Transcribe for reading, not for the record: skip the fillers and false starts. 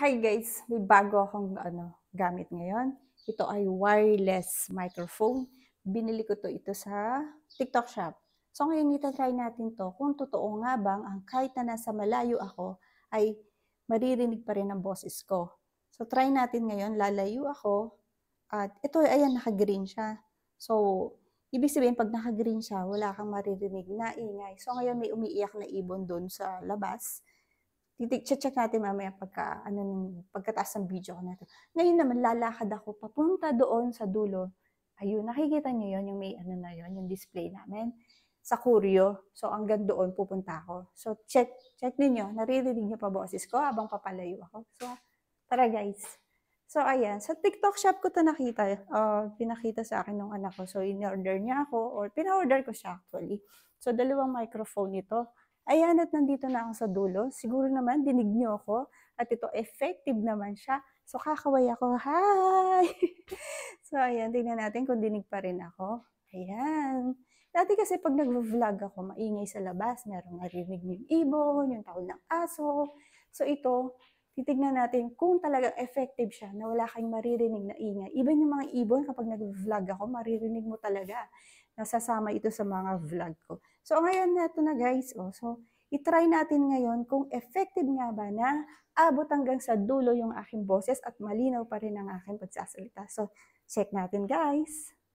Hi guys, may bago akong gamit ngayon. Ito ay wireless microphone. Binili ko ito sa TikTok shop. So ngayon ita-try natin to kung totoo nga bang ang kahit na nasa malayo ako ay maririnig pa rin ang boses ko. So try natin ngayon, lalayo ako at ito ayan naka-green siya. So ibig sabihin pag naka-green siya, wala kang maririnig na ingay. So ngayon may umiiyak na ibon doon sa labas. Check natin mamaya pagkataas ng video ko na 'to. Ngayon naman lalakad ako papunta doon sa dulo. Ayun, nakikita niyo 'yun, yung may na 'yun, yung display namin sa Curio. So hanggang doon pupunta ako. So check ninyo, naririnig niyo pa boses ko habang papalayo ako. So tara guys. So ayan, sa TikTok shop ko 'to nakita, pinakita sa akin nung anak ko. So in-order niya ako or pina-order ko siya actually. So dalawang microphone ito. Ayan at nandito na ako sa dulo. Siguro naman dinig niyo ako at ito effective naman siya. So kakaway ako, hi! So ayan, tingnan natin kung dinig pa rin ako. Ayan. Dati kasi 'pag nagvo-vlog ako maingay sa labas, merong narinig yung ibon, yung tahol ng aso. So ito, titignan natin kung talagang effective siya na wala kayong maririnig na ingay. Even yung mga ibon kapag nagvo-vlog ako, maririnig mo talaga. Nasasama ito sa mga vlog ko. So ngayon neto na guys, so i-try natin ngayon kung effective nga ba na abot hanggang sa dulo yung aking boses at malinaw pa rin ang aking pagsasalita. So check natin guys.